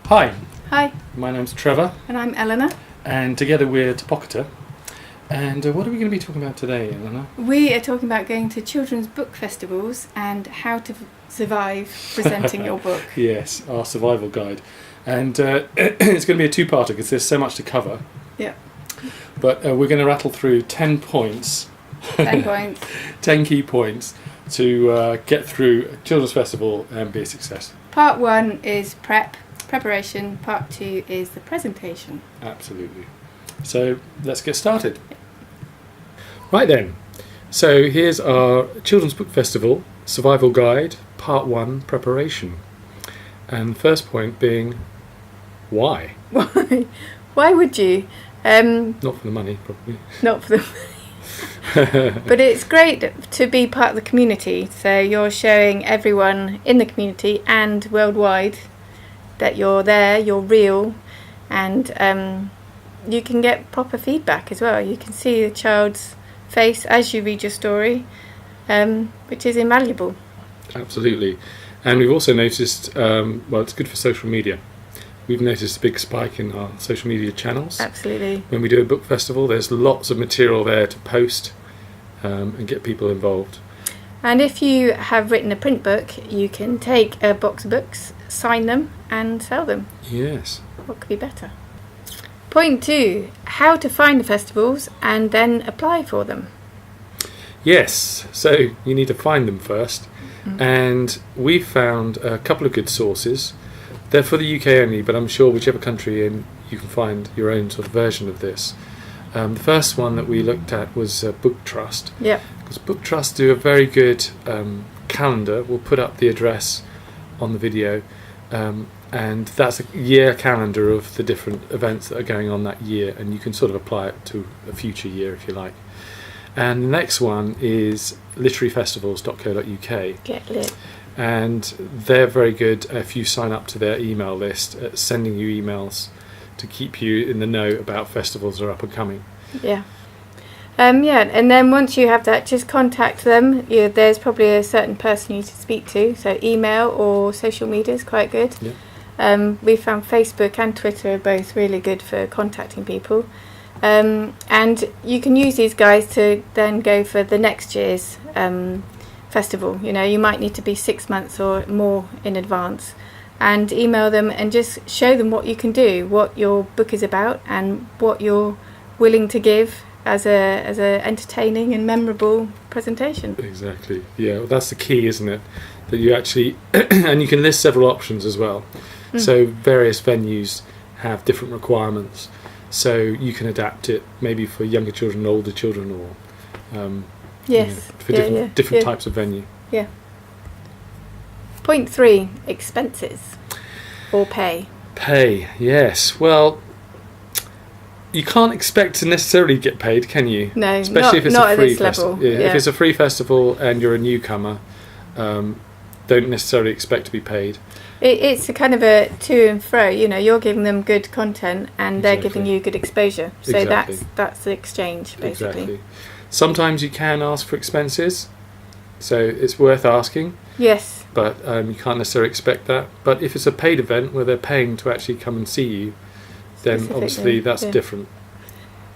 Hi. Hi. My name's Trevor. And I'm Eleanor. And together we're Topocata. And what are we going to be talking about today, Eleanor? We are talking about going to children's book festivals and how to survive presenting your book. Yes, our survival guide. And it's going to be a two-parter because there's so much to cover. Yeah. But we're going to rattle through 10 points. 10 points. 10 key points to get through a children's festival and be a success. Part 1 is preparation. Part 2 is the presentation. Absolutely. So let's get started. Right then. So here's our Children's Book Festival Survival Guide, Part 1, Preparation. And the first point being, why? Why? Why would you? Not for the money, probably. Not for the money. But it's great to be part of the community. So you're showing everyone in the community and worldwide that you're there, you're real, and you can get proper feedback as well. You can see the child's face as you read your story, which is invaluable. Absolutely. And we've also noticed, well, it's good for social media. We've noticed a big spike in our social media channels. Absolutely. When we do a book festival, there's lots of material there to post and get people involved. And if you have written a print book, you can take a box of books, sign them and sell them. Yes. What could be better? Point 2, how to find the festivals and then apply for them. Yes, so you need to find them first. And we've found a couple of good sources. They're for the UK only, but I'm sure whichever country you're in, you can find your own sort of version of this. The first one that we looked at was Book Trust. Yep. Because Book Trust do a very good calendar. We'll put up the address on the video. And that's a year calendar of the different events that are going on that year, and you can sort of apply it to a future year if you like. And the next one is literaryfestivals.co.uk. Get lit. And they're very good if you sign up to their email list, at sending you emails to keep you in the know about festivals that are up and coming. Yeah. And then once you have that, just contact them. There's probably a certain person you need to speak to, so email or social media is quite good. Yeah. We found Facebook and Twitter are both really good for contacting people. And you can use these guys to then go for the next year's festival. You know, you might need to be 6 months or more in advance, and email them and just show them what you can do, what your book is about, and what you're willing to give as a entertaining and memorable presentation. Exactly. Yeah, well, that's the key, isn't it? That you actually, and you can list several options as well. So various venues have different requirements, so you can adapt it maybe for younger children, older children, or for different types of venue. Yeah. Point 3, expenses or pay. Pay, yes. Well, you can't expect to necessarily get paid, can you? No, especially if it's not a free at this level. festival. If it's a free festival and you're a newcomer, don't necessarily expect to be paid. It's a kind of a to and fro. You know, you're giving them good content and they're giving you good exposure. So that's the exchange, basically. Exactly. Sometimes you can ask for expenses, so it's worth asking. Yes. But you can't necessarily expect that. But if it's a paid event where they're paying to actually come and see you, then obviously that's different.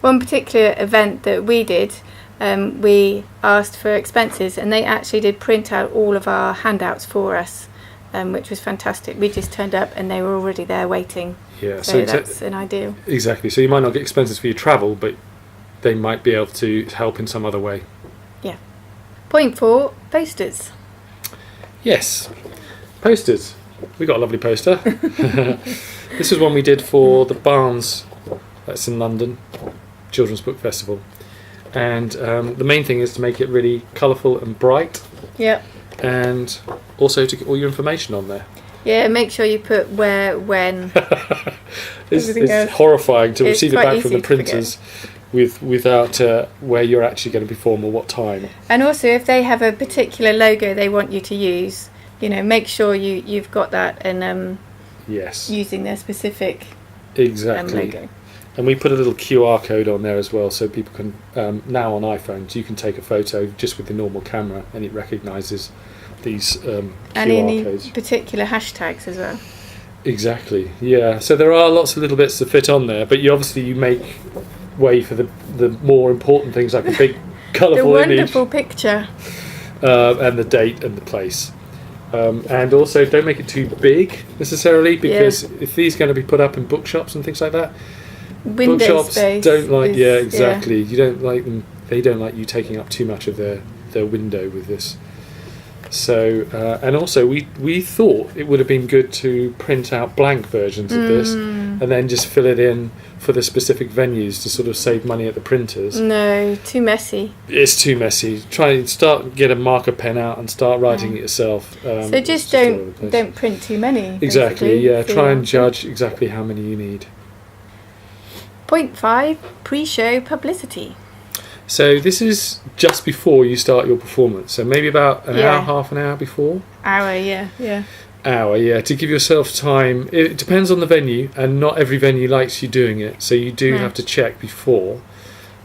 One particular event that we did, we asked for expenses, and they actually did print out all of our handouts for us, which was fantastic. We just turned up and they were already there waiting. Yeah, so that's an ideal. Exactly. So you might not get expenses for your travel, but they might be able to help in some other way. Yeah. Point 4, posters. Yes, posters. We got a lovely poster. This is one we did for the Barnes, that's in London, Children's Book Festival. And the main thing is to make it really colourful and bright. Yeah. And also to get all your information on there. Yeah, make sure you put where, when. It's horrifying to receive it back from the printers without where you're actually going to perform or what time. And also, if they have a particular logo they want you to use, make sure you've got that and yes, using their specific exactly. logo. And we put a little QR code on there as well, so people can now on iPhones you can take a photo just with the normal camera, and it recognises these QR and codes. Particular hashtags as well. Exactly. Yeah. So there are lots of little bits to fit on there, but you make way for the more important things, like a big colourful image, the wonderful picture, and the date and the place. And also, don't make it too big necessarily, because if these are going to be put up in bookshops and things like that, window bookshops space don't like. exactly. You don't like them. They don't like you taking up too much of their window with this. So, and also, we thought it would have been good to print out blank versions of this, and then just fill it in for the specific venues to sort of save money at the printers. No, too messy. It's too messy. Try and get a marker pen out and start writing it yourself. So just don't print too many. Exactly. Basically. Yeah. Try and judge exactly how many you need. Point 5: pre-show publicity. So this is just before you start your performance. So maybe about an hour, half an hour before. Hour, yeah. Hour, yeah. To give yourself time. It depends on the venue, and not every venue likes you doing it. So you do have to check before.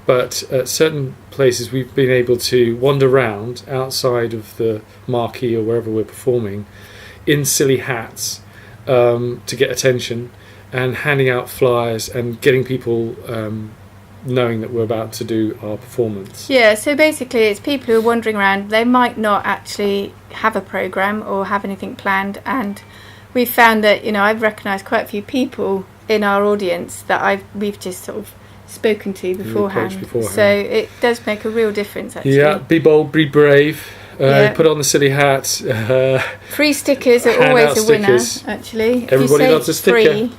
But at certain places, we've been able to wander around outside of the marquee or wherever we're performing in silly hats to get attention, and handing out flyers and getting people knowing that we're about to do our performance. Yeah, so basically it's people who are wandering around. They might not actually have a programme or have anything planned, and we've found that, I've recognised quite a few people in our audience that we've just sort of spoken to beforehand. So it does make a real difference, actually. Yeah, be bold, be brave. Put on the silly hat. Free stickers are always a winner, actually. Everybody loves a sticker. Free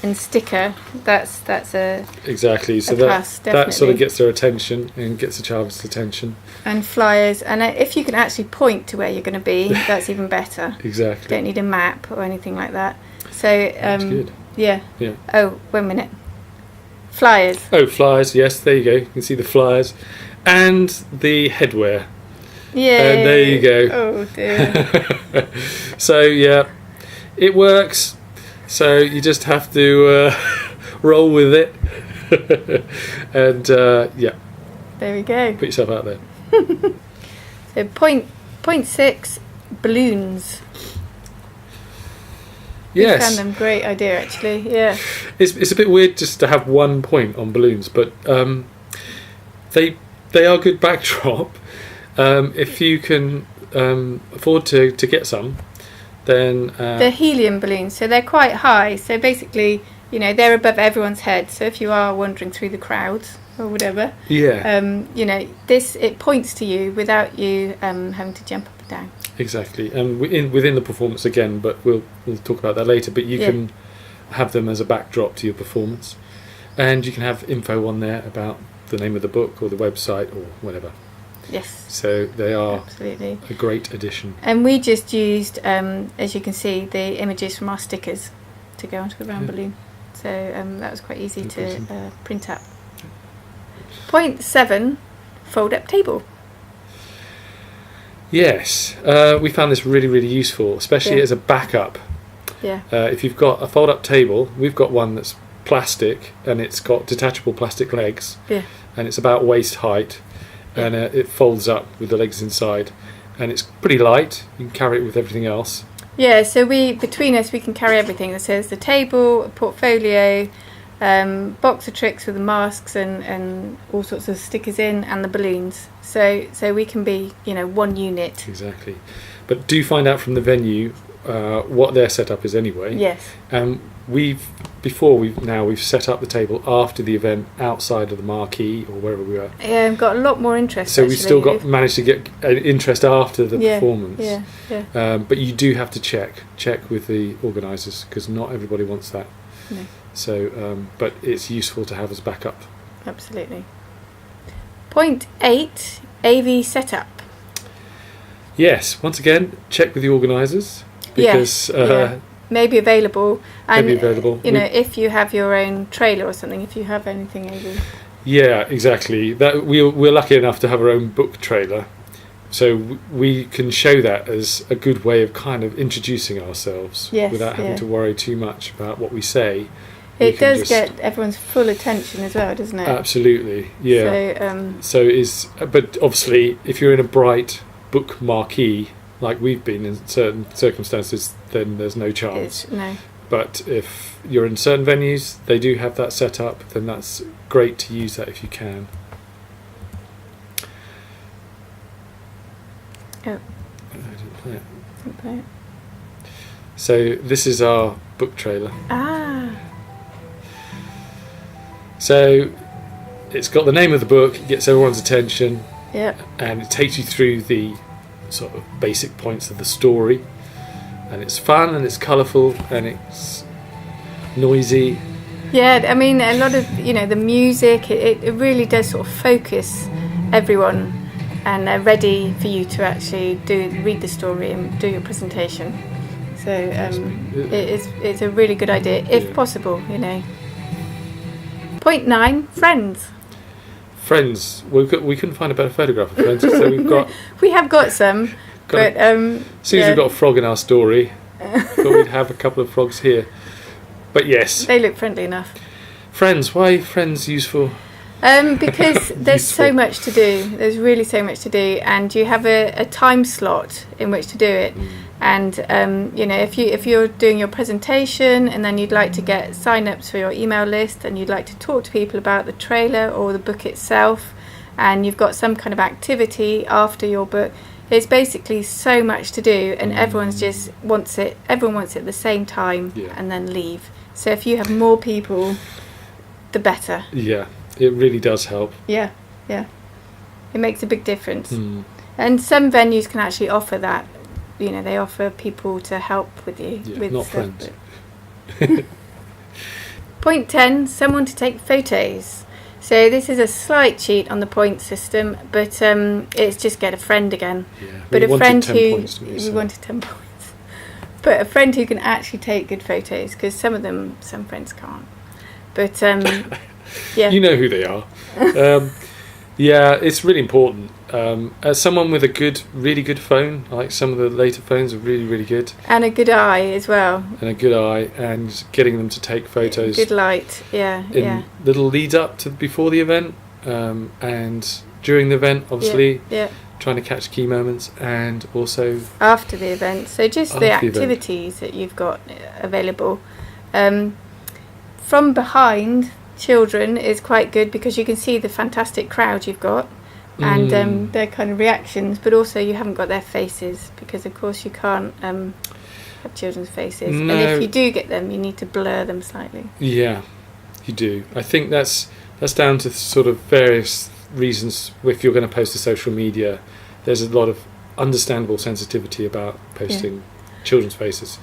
and sticker, that's a exactly. So plus, that sort of gets their attention and gets the child's attention. And flyers, and if you can actually point to where you're going to be, that's even better. Exactly. Don't need a map or anything like that. So that's good. Yeah. Oh, 1 minute. Flyers. Oh, flyers. Yes, there you go. You can see the flyers and the headwear. Yeah. And there you go. Oh dear. So yeah, it works. So you just have to roll with it, and there we go. Put yourself out there. So point 6, balloons. Yes, I found them great idea, actually. Yeah, it's a bit weird just to have one point on balloons, but they are good backdrop. If you can afford to get some. Then they're helium balloons, so they're quite high. So basically, they're above everyone's head. So if you are wandering through the crowds or whatever, it points to you without you having to jump up and down. Exactly, and within the performance again, but we'll talk about that later. But you can have them as a backdrop to your performance, and you can have info on there about the name of the book or the website or whatever. Yes. So they are absolutely a great addition. And we just used, as you can see, the images from our stickers to go onto the round balloon. So that was quite easy to print up. Point 7, fold up table. Yes, we found this really, really useful, especially as a backup. Yeah. If you've got a fold up table, we've got one that's plastic and it's got detachable plastic legs. Yeah. And it's about waist height. And it folds up with the legs inside, and it's pretty light. You can carry it with everything else. Yeah, so between us we can carry everything. That says the table, a portfolio, box of tricks with the masks and all sorts of stickers in, and the balloons. So we can be one unit. Exactly, but do find out from the venue what their setup is anyway. Yes. We've set up the table after the event outside of the marquee or wherever we were. Yeah, we've got a lot more interest. So we've still managed to get interest after the performance. Yeah. But you do have to check with the organisers, because not everybody wants that. No. So, but it's useful to have as backup. Absolutely. Point 8, AV setup. Yes, once again, check with the organisers, because maybe available. And, if you have your own trailer or something, if you have anything AV. Yeah, exactly. That we're lucky enough to have our own book trailer, So we can show that as a good way of kind of introducing ourselves without having to worry too much about what we say. It does get everyone's full attention as well, doesn't it? Absolutely, yeah. But obviously, if you're in a bright book marquee, like we've been in certain circumstances, then there's no chance. No. But if you're in certain venues, they do have that set up, then that's great to use that if you can. Oh. I didn't play it. Didn't play it. So this is our book trailer. Ah. So it's got the name of the book, it gets everyone's attention, and it takes you through the sort of basic points of the story. And it's fun, and it's colourful, and it's noisy. Yeah, I mean, a lot of, the music, it really does sort of focus everyone, and they're ready for you to actually read the story and do your presentation. So it's a really good idea, if possible, Point 9, Friends. Friends. We couldn't find a better photograph of Friends, so we've got... We have got some, but... as soon as we've got a frog in our story, thought we'd have a couple of frogs here. But yes. They look friendly enough. Friends. Why Friends useful? Because there's so much to do. There's really so much to do, and you have a time slot in which to do it. And if you're doing your presentation and then you'd like to get sign-ups for your email list, and you'd like to talk to people about the trailer or the book itself, and you've got some kind of activity after your book, it's basically so much to do, and everyone wants it at the same time and then leave. So if you have more people, the better. Yeah, it really does help. Yeah. It makes a big difference. And some venues can actually offer that. They offer people to help with you. With not stuff. Friends. Point 10, someone to take photos. So this is a slight cheat on the point system, but it's just get a friend again. Yeah, but a friend who we wanted 10 points. But a friend who can actually take good photos, because some friends can't. But yeah, you know who they are. Yeah, it's really important. As someone with a really good phone, like some of the later phones are really, really good. And a good eye as well. And a good eye, and getting them to take photos. Good light, yeah. Little lead up to before the event, and during the event, obviously. Yeah. Trying to catch key moments, and also after the event. So just the activities that you've got available. From behind children is quite good, because you can see the fantastic crowd you've got, and their kind of reactions, but also you haven't got their faces, because of course you can't have children's faces. No. And if you do get them, you need to blur them slightly. Yeah, you do. I think that's down to sort of various reasons. If you're going to post to social media, there's a lot of understandable sensitivity about posting children's faces,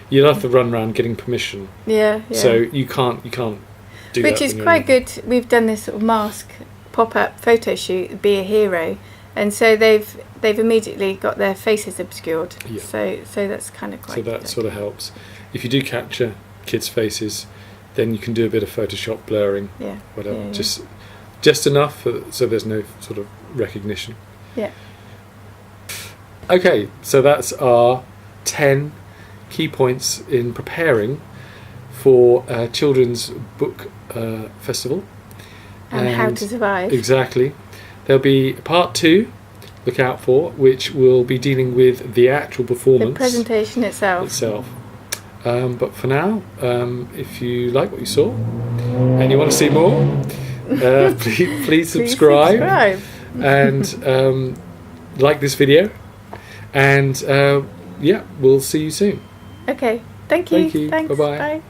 you'll have to run around getting permission. Yeah. So you can't do that. Which is quite good. We've done this sort of mask pop-up photo shoot, Be a Hero, and so they've immediately got their faces obscured. Yeah. So that's kind of quite. So that sort of helps. If you do capture kids' faces, then you can do a bit of Photoshop blurring. Yeah. Whatever. Yeah. Just enough so there's no sort of recognition. Yeah. Okay, so that's our 10 key points in preparing for a children's book festival. And how to survive. Exactly. There'll be part 2, look out for, which will be dealing with the actual performance. The presentation itself. But for now, if you like what you saw and you want to see more, please subscribe. And like this video. And we'll see you soon. Okay. Thank you. Thanks. Bye-bye. Bye.